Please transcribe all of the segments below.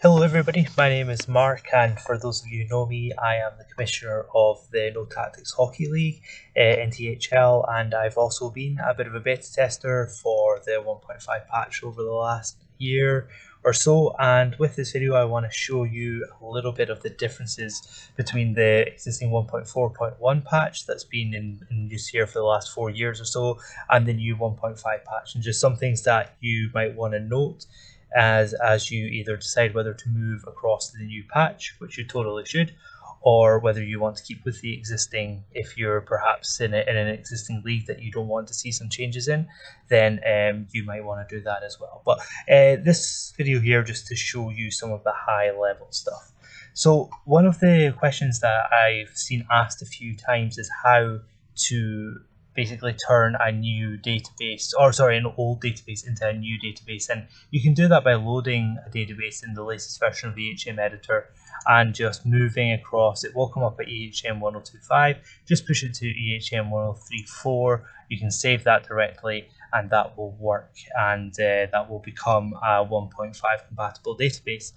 Hello, everybody. My name is Mark, and for those of you who know me, I am the commissioner of the No Tactics Hockey League in THL, and I've also been a bit of a beta tester for the 1.5 patch over the last year or so. And with this video, I want to show you a little bit of the differences between the existing 1.4.1 patch that's been in use here for the last 4 years or so, and the new 1.5 patch, and just some things that you might want to note as you either decide whether to move across to the new patch, which you totally should, or whether you want to keep with the existing. If you're perhaps in an existing league that you don't want to see some changes in, then you might want to do that as well. But this video here just to show you some of the high level stuff. So one of the questions that I've seen asked a few times is how to basically turn a new database, or sorry, an old database into a new database. And you can do that by loading a database in the latest version of the EHM editor and just moving across. It will come up at EHM 1025, just push it to EHM 1034. You can save that directly and that will work, and that will become a 1.5 compatible database.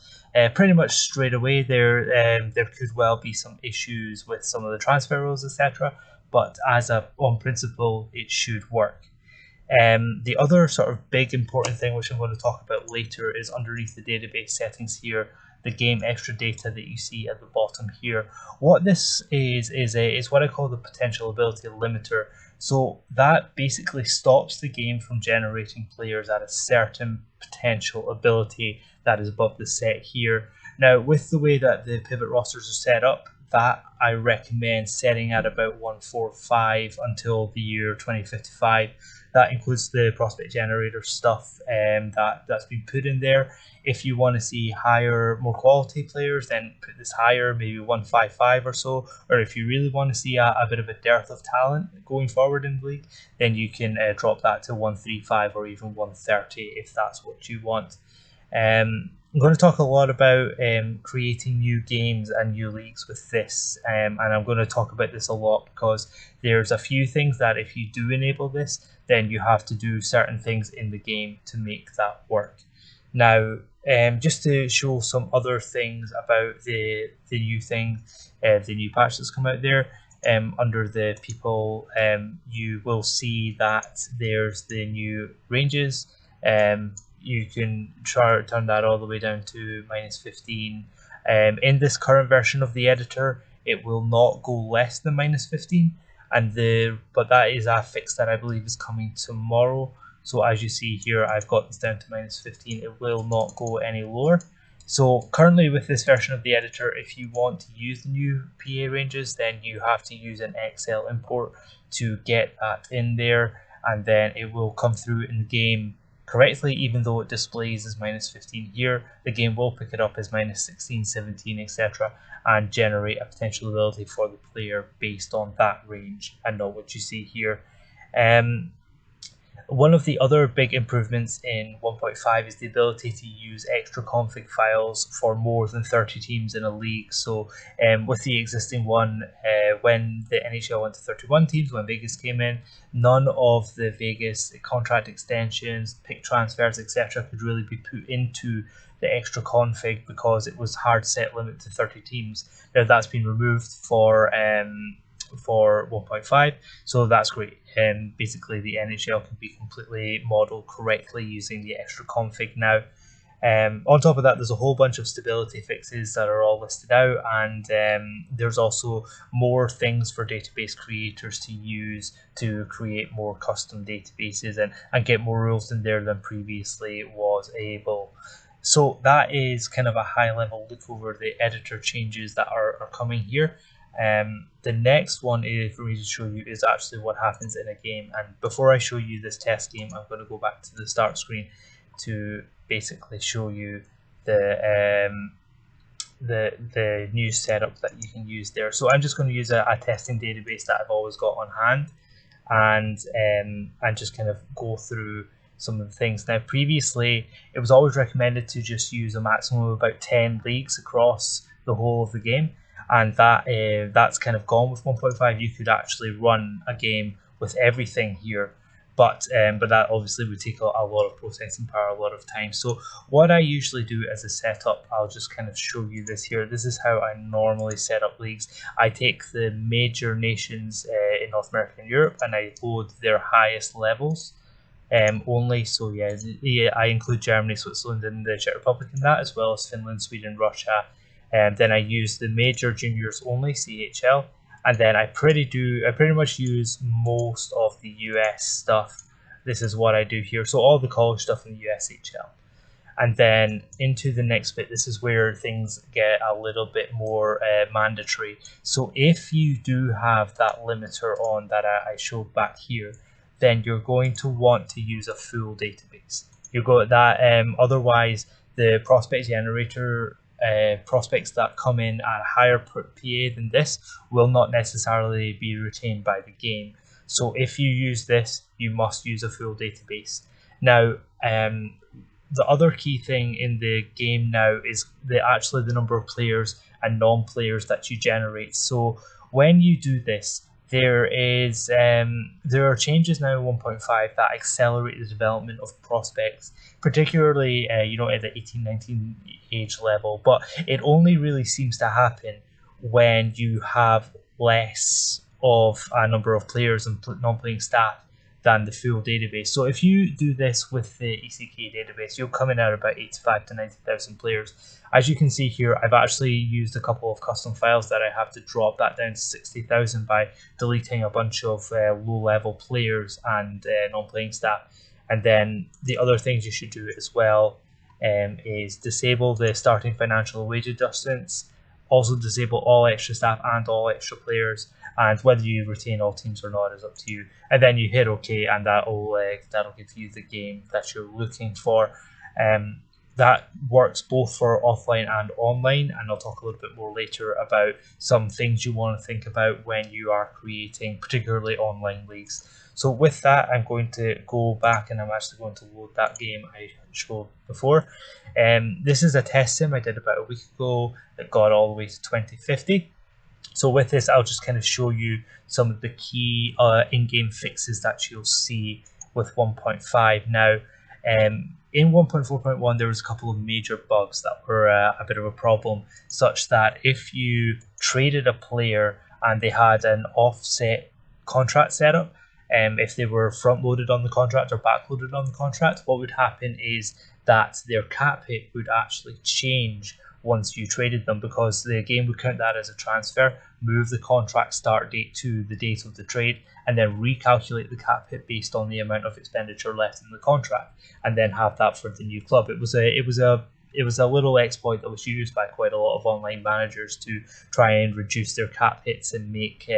Pretty much straight away. There could well be some issues with some of the transfer rules, etc., but on principle, it should work. The other sort of big important thing, which I'm going to talk about later, is underneath the database settings here, the game extra data that you see at the bottom here. What this is what I call the potential ability limiter. So that basically stops the game from generating players at a certain potential ability that is above the set here. Now, with the way that the pivot rosters are set up, that I recommend setting at about 145 until the year 2055. That includes the prospect generator stuff that's been put in there. If you want to see higher, more quality players, then put this higher, maybe 155 or so. Or if you really want to see a bit of a dearth of talent going forward in the league, then you can drop that to 135 or even 130 if that's what you want. I'm going to talk a lot about creating new games and new leagues with this, and I'm going to talk about this a lot because there's a few things that if you do enable this, then you have to do certain things in the game to make that work. Now, just to show some other things about the new thing, the new patch that's come out there, under the people, you will see that there's the new ranges. You can turn that all the way down to -15. In this current version of the editor, it will not go less than -15, but that is a fix that I believe is coming tomorrow. So as you see here, I've got this down to -15. It will not go any lower. So currently with this version of the editor, if you want to use the new PA ranges, then you have to use an Excel import to get that in there, and then it will come through in the game correctly. Even though it displays as -15 here, the game will pick it up as -16, 17, etc., and generate a potential ability for the player based on that range and not what you see here. One of the other big improvements in 1.5 is the ability to use extra config files for more than 30 teams in a league. So with the existing one, when the NHL went to 31 teams, when Vegas came in, none of the Vegas contract extensions, pick transfers, etc. could really be put into the extra config because it was hard set limit to 30 teams. Now that's been removed for 1.5, so that's great. And basically the NHL can be completely modeled correctly using the extra config now. On top of that, there's a whole bunch of stability fixes that are all listed out, and there's also more things for database creators to use to create more custom databases and get more rules in there than previously was able. So that is kind of a high level look over the editor changes that are coming here. The next one is for me to show you is actually what happens in a game. And before I show you this test game, I'm going to go back to the start screen to basically show you the new setup that you can use there. So I'm just going to use a testing database that I've always got on hand, and just kind of go through some of the things. Now, previously, it was always recommended to just use a maximum of about 10 leagues across the whole of the game, and that's kind of gone with 1.5. You could actually run a game with everything here, but that obviously would take a lot of processing power, a lot of time. So what I usually do as a setup, I'll just kind of show you this here. This is how I normally set up leagues. I take the major nations in North America and Europe, and I load their highest levels only. So yeah, I include Germany, Switzerland, and the Czech Republic in that, as well as Finland, Sweden, Russia. And then I use the major juniors only, CHL, and then I pretty much use most of the US stuff. This is what I do here. So all the college stuff in the USHL. And then into the next bit, this is where things get a little bit more mandatory. So if you do have that limiter on that I showed back here, then you're going to want to use a full database. You go at that. Otherwise, the prospect generator prospects that come in at a higher PA than this will not necessarily be retained by the game. So if you use this, you must use a full database. Now, the other key thing in the game now is actually the number of players and non-players that you generate. So when you do this, there are changes now in 1.5 that accelerate the development of prospects, particularly at the 18-19 age level. But it only really seems to happen when you have less of a number of players and non-playing staff than the full database. So if you do this with the ECK database, you'll come in at about 85 to 90,000 players. As you can see here, I've actually used a couple of custom files that I have to drop that down to 60,000 by deleting a bunch of low-level players and non-playing staff. And then the other things you should do as well is disable the starting financial wage adjustments, also disable all extra staff and all extra players, and whether you retain all teams or not is up to you. And then you hit OK, and that'll give you the game that you're looking for. That works both for offline and online, and I'll talk a little bit more later about some things you want to think about when you are creating particularly online leagues. So with that, I'm going to go back and I'm actually going to load that game I showed before. This is a test sim I did about a week ago that got all the way to 2050. So with this, I'll just kind of show you some of the key in-game fixes that you'll see with 1.5. Now, in 1.4.1, there was a couple of major bugs that were a bit of a problem, such that if you traded a player and they had an offset contract setup, if they were front-loaded on the contract or back-loaded on the contract, what would happen is that their cap hit would actually change once you traded them, because the game would count that as a transfer, move the contract start date to the date of the trade, and then recalculate the cap hit based on the amount of expenditure left in the contract, and then have that for the new club. It was a little exploit that was used by quite a lot of online managers to try and reduce their cap hits and make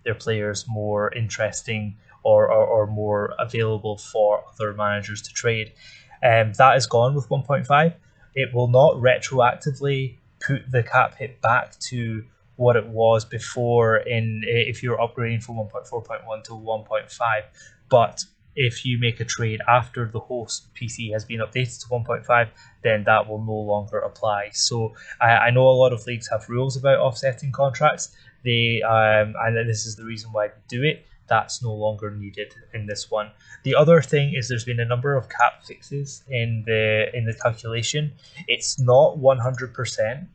their players more interesting or more available for other managers to trade. That is gone with 1.5. It will not retroactively put the cap hit back to what it was before if you're upgrading from 1.4.1 to 1.5. But if you make a trade after the host PC has been updated to 1.5, then that will no longer apply. So I know a lot of leagues have rules about offsetting contracts. And this is the reason why they do it. That's no longer needed in this one. The other thing is there's been a number of cap fixes in the calculation. It's not 100%,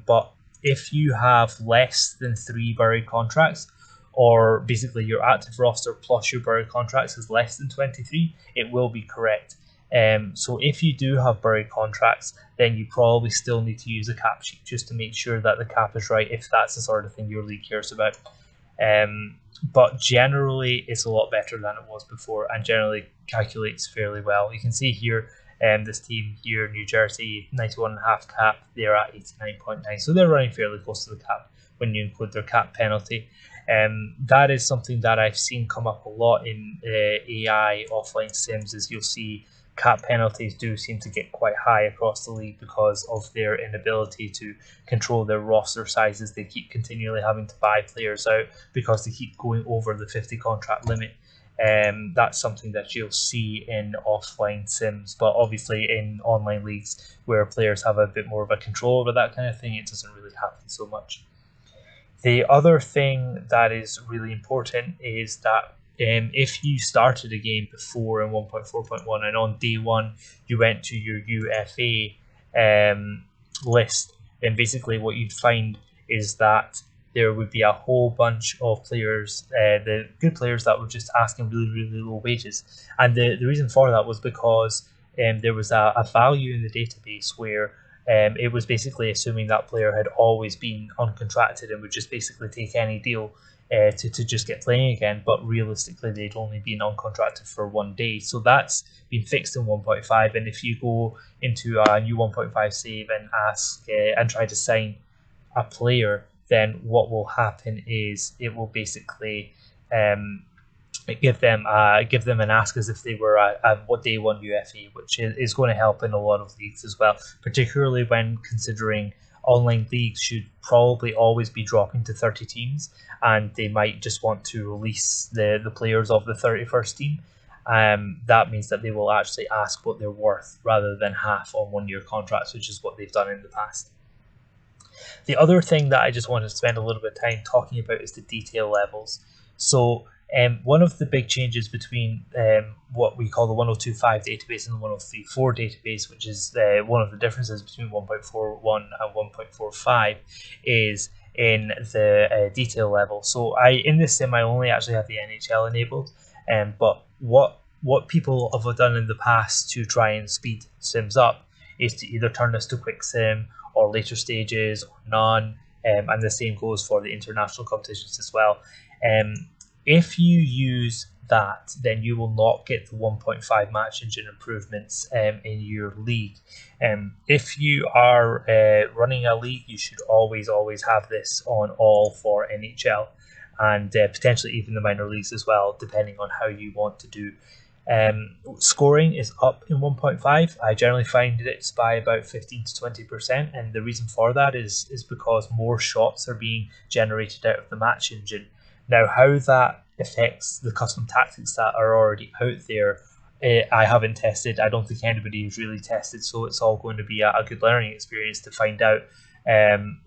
but if you have less than 3 buried contracts, or basically your active roster plus your buried contracts is less than 23, it will be correct. So if you do have buried contracts, then you probably still need to use a cap sheet just to make sure that the cap is right, if that's the sort of thing your league cares about. But generally it's a lot better than it was before, and generally calculates fairly well. You can see here this team here, New Jersey, 91.5 cap, they're at 89.9, so they're running fairly close to the cap when you include their cap penalty. That is something that I've seen come up a lot in AI offline sims, is you'll see cap penalties do seem to get quite high across the league because of their inability to control their roster sizes. They keep continually having to buy players out because they keep going over the 50 contract limit. That's something that you'll see in offline sims, but obviously in online leagues where players have a bit more of a control over that kind of thing, it doesn't really happen so much. The other thing that is really important is that if you started a game before in 1.4.1 and on day one you went to your UFA list, then basically what you'd find is that there would be a whole bunch of players, the good players that were just asking really, really low wages. And the reason for that was because there was a value in the database where it was basically assuming that player had always been uncontracted and would just basically take any deal to just get playing again. But realistically, they'd only been uncontracted for 1 day. So that's been fixed in 1.5. And if you go into a new 1.5 save and ask and try to sign a player, then what will happen is it will basically give them an ask as if they were a day one UFE, which is going to help in a lot of leagues as well, particularly when considering online leagues should probably always be dropping to 30 teams, and they might just want to release the players of the 31st team. That means that they will actually ask what they're worth rather than half on 1 year contracts, which is what they've done in the past. The other thing that I just wanted to spend a little bit of time talking about is the detail levels. So one of the big changes between what we call the 102.5 database and the 103.4 database, which is one of the differences between 1.41 and 1.45, is in the detail level. So in this sim, I only actually have the NHL enabled, but what people have done in the past to try and speed sims up is to either turn this to quick sim or later stages or none, and the same goes for the international competitions as well. If you use that, then you will not get the 1.5 match engine improvements in your league. If you are running a league, you should always have this on all for NHL and potentially even the minor leagues as well, depending on how you want to do. Scoring is up in 1.5. I generally find it's by about 15 to 20%, and the reason for that is because more shots are being generated out of the match engine. Now, how that affects the custom tactics that are already out there, I haven't tested. I don't think anybody has really tested, so it's all going to be a good learning experience to find out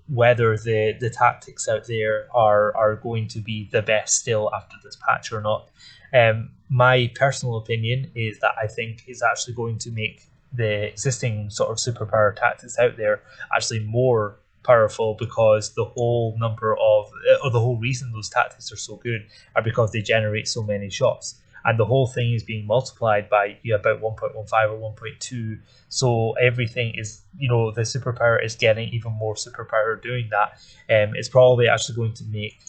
whether the tactics out there are going to be the best still after this patch or not. My personal opinion is that I think it's actually going to make the existing sort of superpower tactics out there actually more powerful, because the whole reason those tactics are so good are because they generate so many shots, and the whole thing is being multiplied by about 1.15 or 1.2. So everything is, the superpower is getting even more superpower doing that. It's probably actually going to make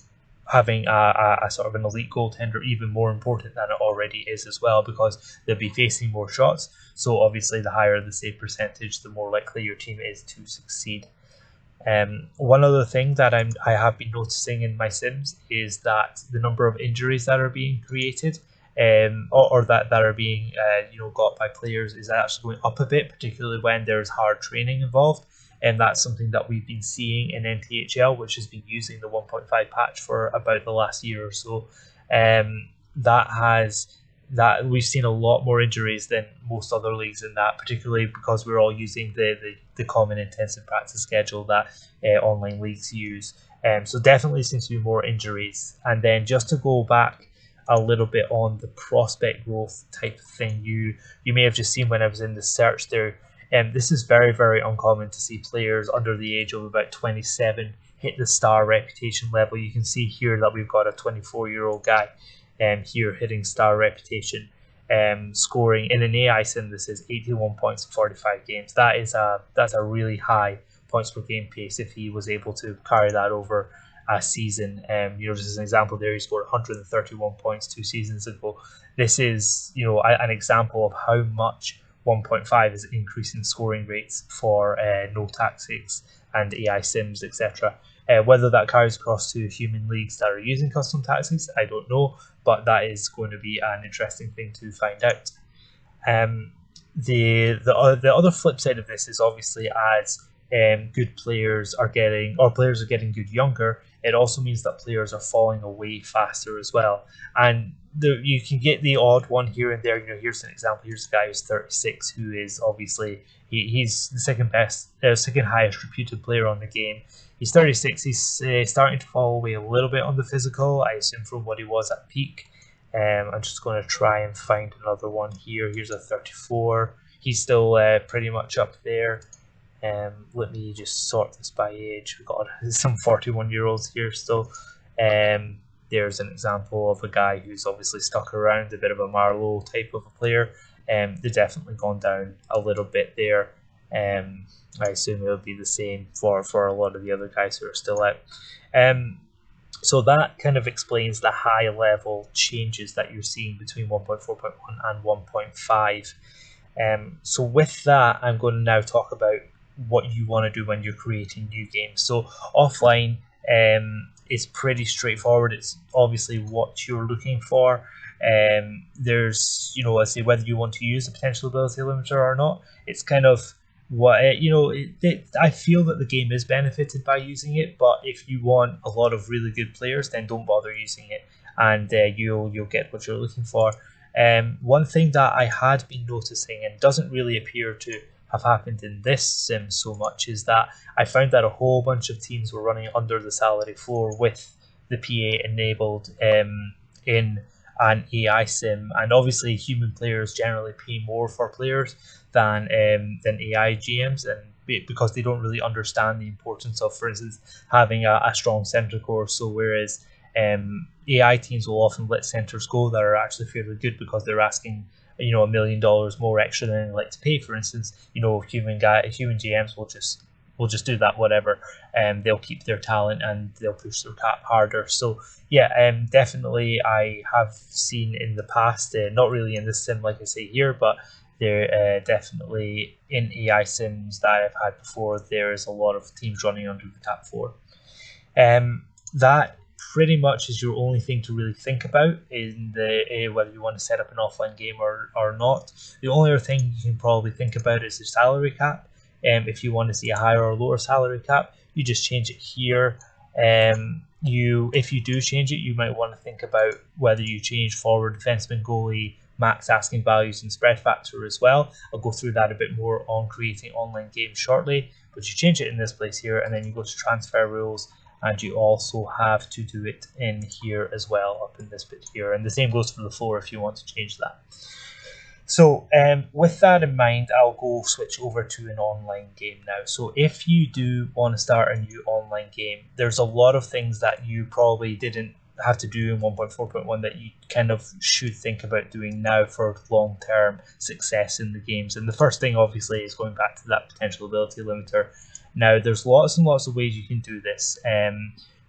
having a sort of an elite goaltender even more important than it already is as well, because they'll be facing more shots. So obviously the higher the save percentage, the more likely your team is to succeed. One other thing that I have been noticing in my sims is that the number of injuries that are being created, or that are being got by players, is actually going up a bit, particularly when there's hard training involved. And that's something that we've been seeing in NTHL, which has been using the 1.5 patch for about the last year or so. That we've seen a lot more injuries than most other leagues in that, particularly because we're all using the common intensive practice schedule that online leagues use. So definitely seems to be more injuries. And then just to go back a little bit on the prospect growth type of thing, you may have just seen when I was in the search there. This is very, very uncommon to see players under the age of about 27 hit the star reputation level. You can see here that we've got a 24-year-old guy here hitting star reputation, scoring in an AI sim. This is 81 points in 45 games. That's a really high points per game pace if he was able to carry that over a season. Just as an example there, he scored 131 points 2 seasons ago. This is an example of how much 1.5 is increasing scoring rates for no tactics and AI sims, etc. Whether that carries across to human leagues that are using custom tactics, I don't know, but that is going to be an interesting thing to find out. The other flip side of this is obviously as good players are getting good younger, it also means that players are falling away faster as well. And you can get the odd one here and there. Here's an example. Here's a guy who's 36, who is obviously he's the second highest reputed player on the game. He's 36. He's starting to fall away a little bit on the physical, I assume, from what he was at peak. I'm just going to try and find another one here. Here's a 34. He's still pretty much up there. Let me just sort this by age. We've got some 41-year-olds here still. There's an example of a guy who's obviously stuck around, a bit of a Marlowe type of a player. They've definitely gone down a little bit there. I assume it'll be the same for a lot of the other guys who are still out. So that kind of explains the high level changes that you're seeing between 1.4.1 and 1.5. So with that, I'm going to now talk about what you want to do when you're creating new games. So offline is pretty straightforward. It's obviously what you're looking for. There's, I say whether you want to use a potential ability limiter or not. It's kind of what I feel that the game is benefited by using it, but if you want a lot of really good players, then don't bother using it, and you'll get what you're looking for. One thing that I had been noticing and doesn't really appear to have happened in this sim so much is that I found that a whole bunch of teams were running under the salary floor with the PA enabled in an AI sim, and obviously human players generally pay more for players than AI GMs, and because they don't really understand the importance of, for instance, having a strong center core. So whereas AI teams will often let centers go that are actually fairly good because they're asking $1 million more extra than they like to pay. For instance, human GMs will just do that whatever, and they'll keep their talent and they'll push their cap harder. So yeah, definitely I have seen in the past, not really in this sim like I say here, but there definitely in AI sims that I've had before, there is a lot of teams running under the cap 4. That pretty much is your only thing to really think about in the whether you want to set up an offline game or not. The only other thing you can probably think about is the salary cap. If you want to see a higher or lower salary cap, you just change it here. If you do change it, you might want to think about whether you change forward, defenseman, goalie, max asking values, and spread factor as well. I'll go through that a bit more on creating online games shortly, but you change it in this place here, and then you go to transfer rules, and you also have to do it in here as well, up in this bit here, and the same goes for the floor if you want to change that. So with that in mind, I'll go switch over to an online game now. So if you do want to start a new online game, there's a lot of things that you probably didn't have to do in 1.4.1 that you kind of should think about doing now for long-term success in the games. And the first thing obviously is going back to that potential ability limiter. Now there's lots and lots of ways you can do this.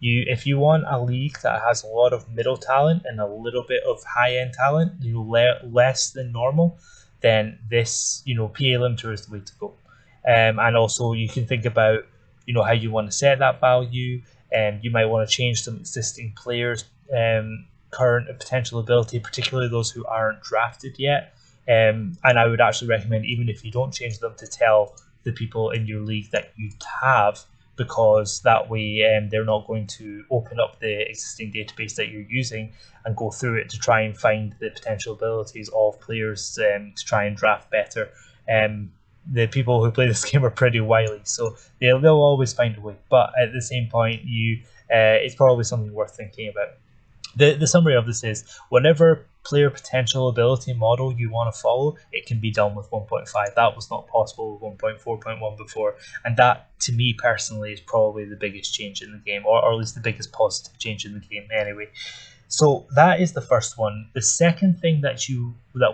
If you want a league that has a lot of middle talent and a little bit of high-end talent, less than normal, then this, PA limiter is the way to go. And also you can think about, how you want to set that value. You might want to change some existing players' current potential ability, particularly those who aren't drafted yet. And I would actually recommend, even if you don't change them, to tell the people in your league that you have, because that way they're not going to open up the existing database that you're using and go through it to try and find the potential abilities of players to try and draft better. The people who play this game are pretty wily, so they'll always find a way. But at the same point, it's probably something worth thinking about. The summary of this is, whatever player potential ability model you want to follow, it can be done with 1.5. That was not possible with 1.4.1 before, and that, to me personally, is probably the biggest change in the game, or at least the biggest positive change in the game anyway. So that is the first one. The second thing that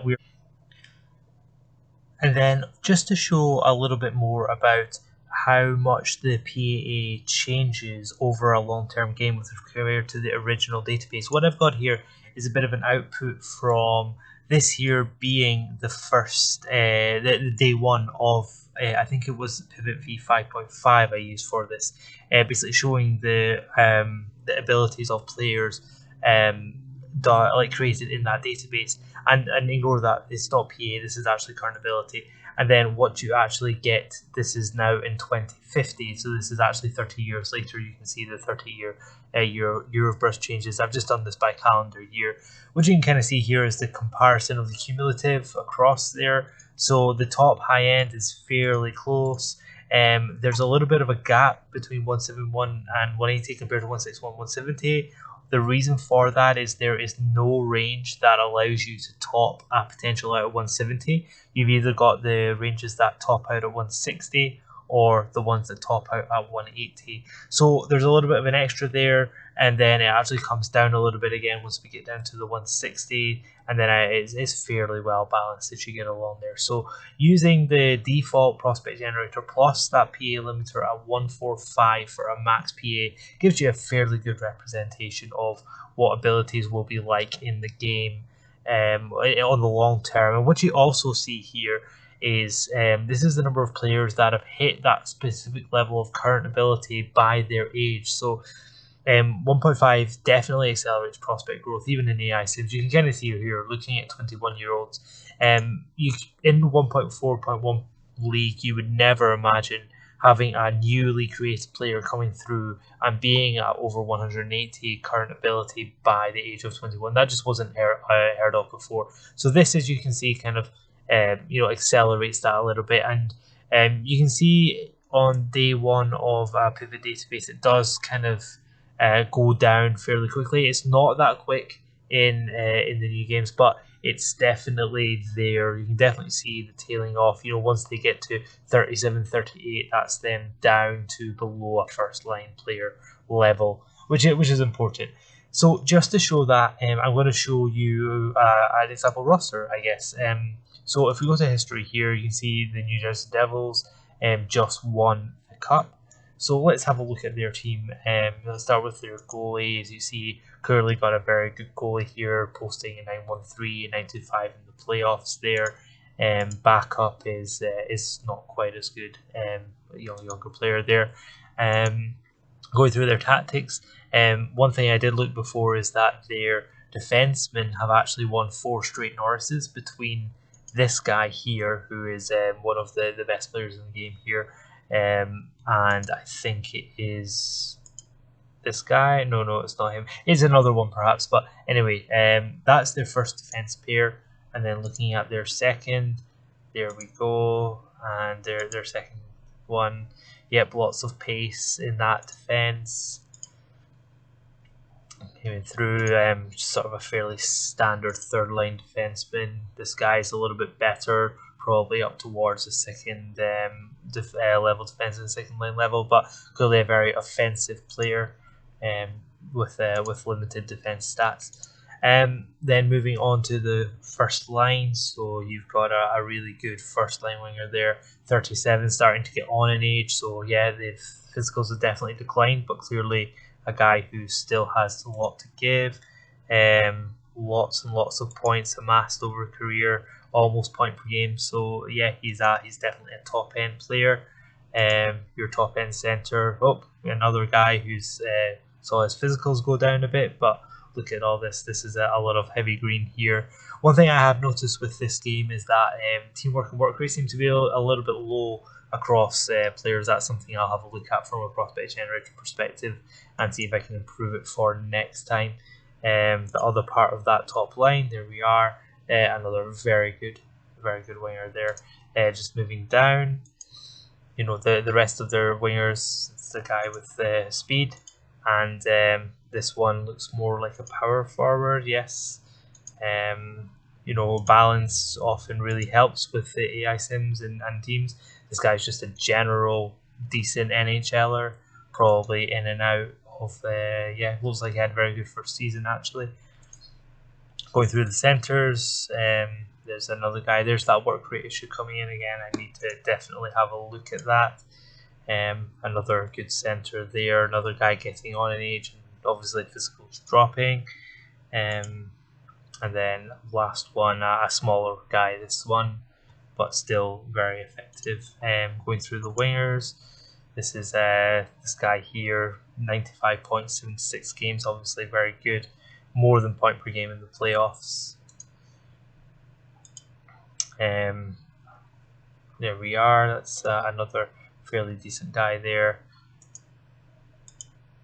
we're... And then, just to show a little bit more about how much the PAA changes over a long-term game with compared to the original database, what I've got here is a bit of an output from this here being the first, the day one of, I think it was Pivot v 5.5 I used for this, basically showing the abilities of players created in that database. And ignore that, it's not PA, this is actually current ability. And then what you actually get, this is now in 2050, so this is actually 30 years later. You can see the 30-year year of birth changes. I've just done this by calendar year. What you can kind of see here is the comparison of the cumulative across there. So the top high end is fairly close. There's a little bit of a gap between 171 and 180 compared to 161, 170. The reason for that is there is no range that allows you to top a potential out at 170. You've either got the ranges that top out at 160 or the ones that top out at 180. So there's a little bit of an extra there, and then it actually comes down a little bit again once we get down to the 160, and then it's fairly well balanced as you get along there. So using the default prospect generator plus that PA limiter at 145 for a max PA gives you a fairly good representation of what abilities will be like in the game on the long term. And what you also see here is this is the number of players that have hit that specific level of current ability by their age. So 1.5 definitely accelerates prospect growth, even in AI sims. You can kind of see here, looking at 21-year-olds. You in 1.4.1 league, you would never imagine having a newly created player coming through and being at over 180 current ability by the age of 21. That just wasn't heard of before. So this, as you can see, kind of accelerates that a little bit, and you can see on day one of a pivot database, it does kind of go down fairly quickly. It's not that quick in the new games, but it's definitely there. You can definitely see the tailing off. Once they get to 37, 38, that's them down to below a first line player level, which is important. So just to show that, I'm going to show you an example roster, I guess. So if we go to history here, you can see the New Jersey Devils just won the cup. So let's have a look at their team. Let's start with their goalie. As you see, Curley got a very good goalie here, posting a 913 and 925 in the playoffs there. Backup is not quite as good. Younger player there. Going through their tactics, one thing I did look before is that their defensemen have actually won 4 straight Norrises between this guy here, who is one of the best players in the game here. And I think it is this guy. No, it's not him. It's another one perhaps. But anyway, that's their first defense pair. And then looking at their second, there we go. And their second one. Yep, lots of pace in that defense. Came through, sort of a fairly standard third line defenseman. This guy's a little bit better, probably up towards the second level defense and second line level, but clearly a very offensive player with limited defense stats. Then moving on to the first line, so you've got a really good first line winger there, 37, starting to get on in age. So yeah, the physicals have definitely declined, but clearly a guy who still has a lot to give. Lots and lots of points amassed over a career, almost point per game. So yeah, he's definitely a top end player. Your top end center. Oh, another guy who's saw his physicals go down a bit, but look at all this. This is a lot of heavy green here. One thing I have noticed with this game is that teamwork and work rate seem to be a little bit low across players. That's something I'll have a look at from a prospect generator perspective and see if I can improve it for next time. The other part of that top line, there we are. Another very good winger there. Just moving down, the rest of their wingers, it's the guy with speed, and this one looks more like a power forward. Yes. Balance often really helps with the AI sims and teams. This guy's just a general decent NHLer, probably in and out of looks like he had a very good first season actually. Going through the centers, there's another guy. There's that work rate issue coming in again. I need to definitely have a look at that. Another good center there. Another guy getting on in age, and obviously physicals dropping. And then last one, a smaller guy, this one, but still very effective. Going through the wingers, this is this guy here, 95 points, 76 games, obviously very good, more than point per game in the playoffs. There we are, that's another fairly decent guy there.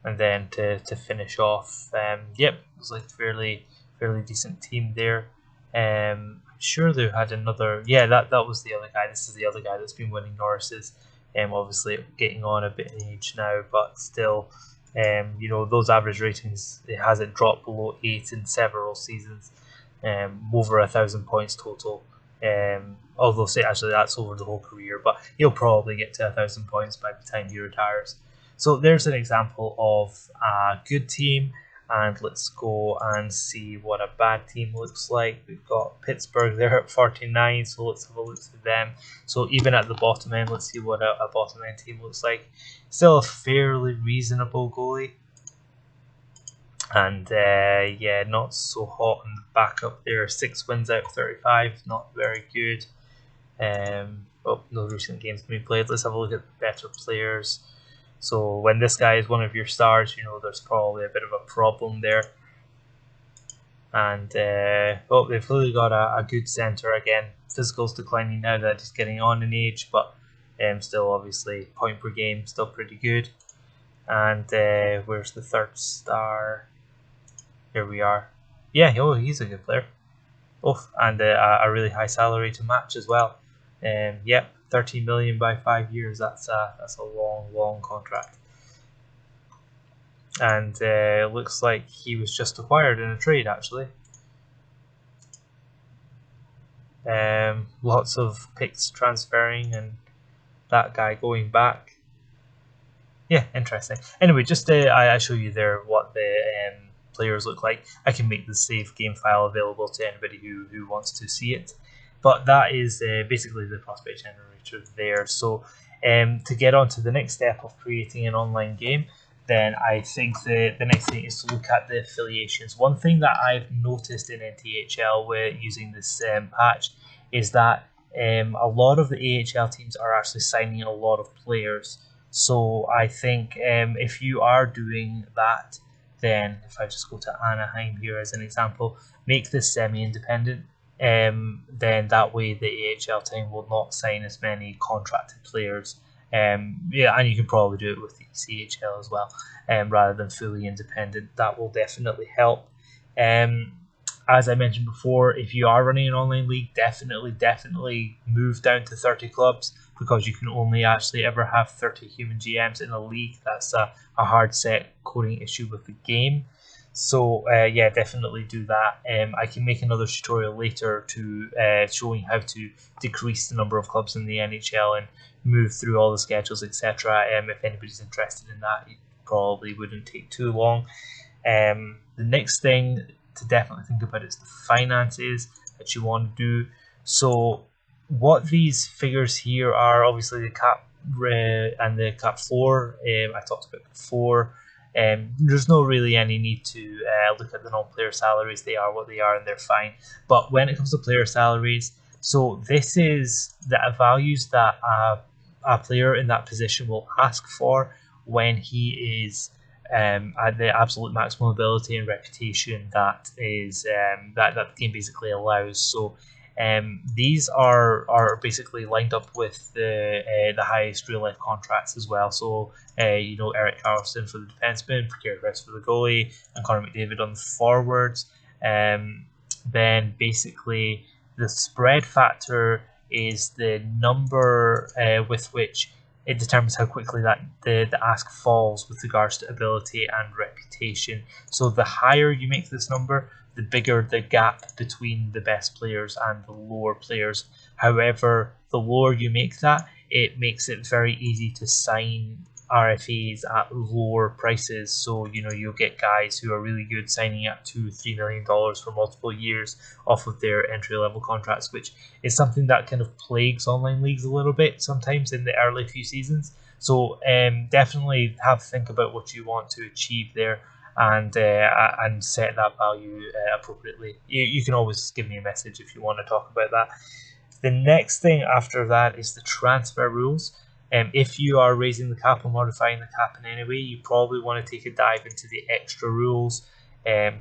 And then to finish off, looks like fairly decent team there. I'm sure they had another. Yeah, that was the other guy. This is the other guy that's been winning Norris's. Obviously getting on a bit in age now, but still, Those average ratings, it hasn't dropped below 8 in several seasons, over 1,000 points total. Although say actually that's over the whole career, but he'll probably get to 1,000 points by the time he retires. So there's an example of a good team, and let's go and see what a bad team looks like. We've got Pittsburgh there at 49, so let's have a look at them. So even at the bottom end, let's see what a bottom end team looks like. Still a fairly reasonable goalie. And yeah, not so hot on the backup there. 6 wins out of 35, not very good. No recent games to be played. Let's have a look at the better players. So when this guy is one of your stars, there's probably a bit of a problem there. And they've clearly got a good centre again. Physical's declining now that he's getting on in age, but still obviously point per game, still pretty good. And where's the third star? Here we are. Yeah, he's a good player. And a really high salary to match as well. 13 million by 5 years. That's a long contract. And it looks like he was just acquired in a trade actually. Lots of picks transferring and that guy going back. Yeah, interesting. Anyway, just I show you there what the players look like. I can make the save game file available to anybody who wants to see it. But that is basically the prospect generator there. So to get on to the next step of creating an online game, then I think the next thing is to look at the affiliations. One thing that I've noticed in NTHL with using this patch is that a lot of the AHL teams are actually signing a lot of players. So I think if you are doing that, then if I just go to Anaheim here as an example, make this semi-independent, then that way the AHL team will not sign as many contracted players. And you can probably do it with the CHL as well, rather than fully independent. That will definitely help. As I mentioned before, if you are running an online league, definitely move down to 30 clubs, because you can only actually ever have 30 human GMs in a league. That's a hard set coding issue with the game. So definitely do that. I can make another tutorial later to showing how to decrease the number of clubs in the NHL and move through all the schedules, etc. If anybody's interested in that, it probably wouldn't take too long. The next thing to definitely think about is the finances that you want to do. So what these figures here are, obviously the cap and the cap floor I talked about before. There's no really any need to look at the non-player salaries. They are what they are and they're fine. But when it comes to player salaries, so this is the values that a player in that position will ask for when he is at the absolute maximum ability and reputation that is that the game basically allows. So these are basically lined up with the highest real life contracts as well. So Erik Karlsson for the defenseman, Gary Rest for the goalie, and Connor McDavid on the forwards. Then basically the spread factor is the number with which it determines how quickly that the ask falls with regards to ability and reputation. So the higher you make this number, the bigger the gap between the best players and the lower players. However, the lower you make that, it makes it very easy to sign RFAs at lower prices. So you'll get guys who are really good signing at $2-3 million for multiple years off of their entry level contracts, which is something that kind of plagues online leagues a little bit sometimes in the early few seasons. So definitely have to think about what you want to achieve there and set that value appropriately. You can always give me a message if you want to talk about that. The next thing after that is the transfer rules. If you are raising the cap or modifying the cap in any way, you probably want to take a dive into the extra rules,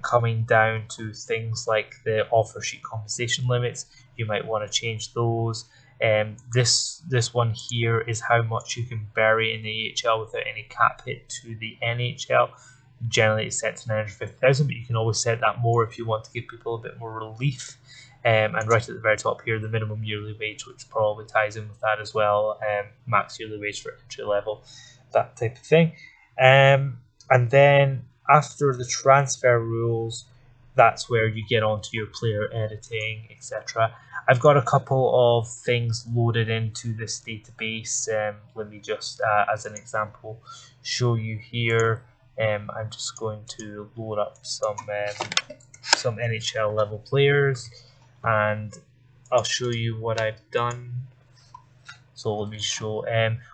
coming down to things like the offer sheet compensation limits. You might want to change those. This one here is how much you can bury in the AHL without any cap hit to the NHL. Generally, it's set to 950,000, but you can always set that more if you want to give people a bit more relief. And right at the very top here, the minimum yearly wage, which probably ties in with that as well. Max yearly wage for entry level, that type of thing. And then after the transfer rules, that's where you get onto your player editing, etc. I've got a couple of things loaded into this database. Let me just, as an example, show you here. I'm just going to load up some NHL level players, and I'll show you what I've done. So let me show.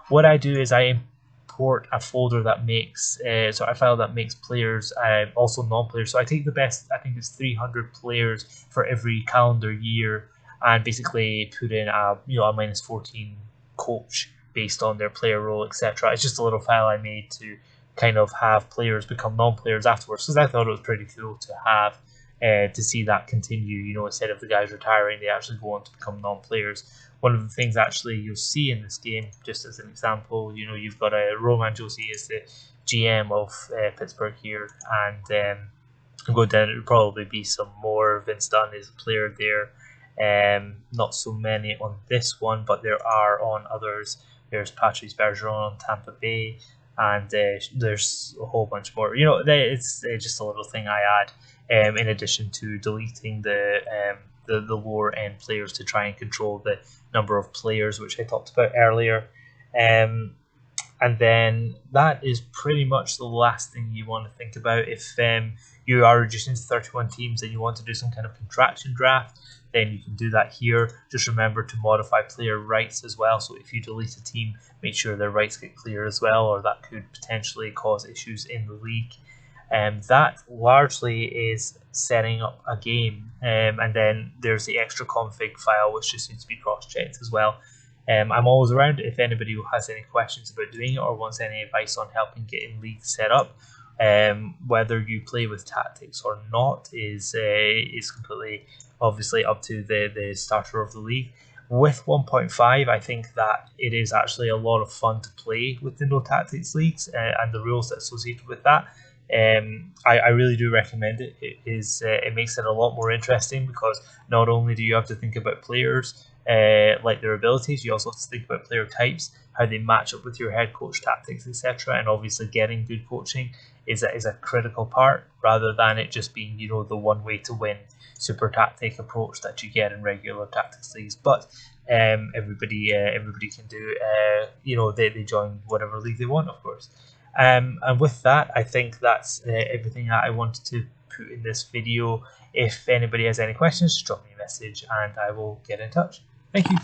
What I do is I import a folder that makes, so a file that makes players, also non-players. So I take the best, I think it's 300 players for every calendar year, and basically put in a a -14 coach based on their player role, etc. It's just a little file I made to kind of have players become non-players afterwards, because I thought it was pretty cool to have. To see that continue, instead of the guys retiring, they actually go on to become non-players. One of the things actually you'll see in this game, just as an example, you've got a Roman Josi as the GM of Pittsburgh here, and go down. It would probably be some more. Vince Dunn is a player there. Not so many on this one, but there are on others. There's Patrice Bergeron on Tampa Bay, and there's a whole bunch more. It's just a little thing I add. In addition to deleting the lower end players to try and control the number of players, which I talked about earlier. And then that is pretty much the last thing you want to think about. If you are reducing to 31 teams and you want to do some kind of contraction draft, then you can do that here. Just remember to modify player rights as well. So if you delete a team, make sure their rights get clear as well, or that could potentially cause issues in the league. That largely is setting up a game, and then there's the extra config file, which just needs to be cross-checked as well. I'm always around if anybody has any questions about doing it or wants any advice on helping getting leagues set up. Whether you play with tactics or not is completely obviously up to the starter of the league. With 1.5, I think that it is actually a lot of fun to play with the no tactics leagues and the rules associated with that. I really do recommend it. It makes it a lot more interesting, because not only do you have to think about players like their abilities, you also have to think about player types, how they match up with your head coach tactics, etc. And obviously, getting good coaching is a critical part, rather than it just being the one way to win super tactic approach that you get in regular tactics leagues. But everybody can do they join whatever league they want, of course. And with that, I think that's everything that I wanted to put in this video. If anybody has any questions, just drop me a message and I will get in touch. Thank you.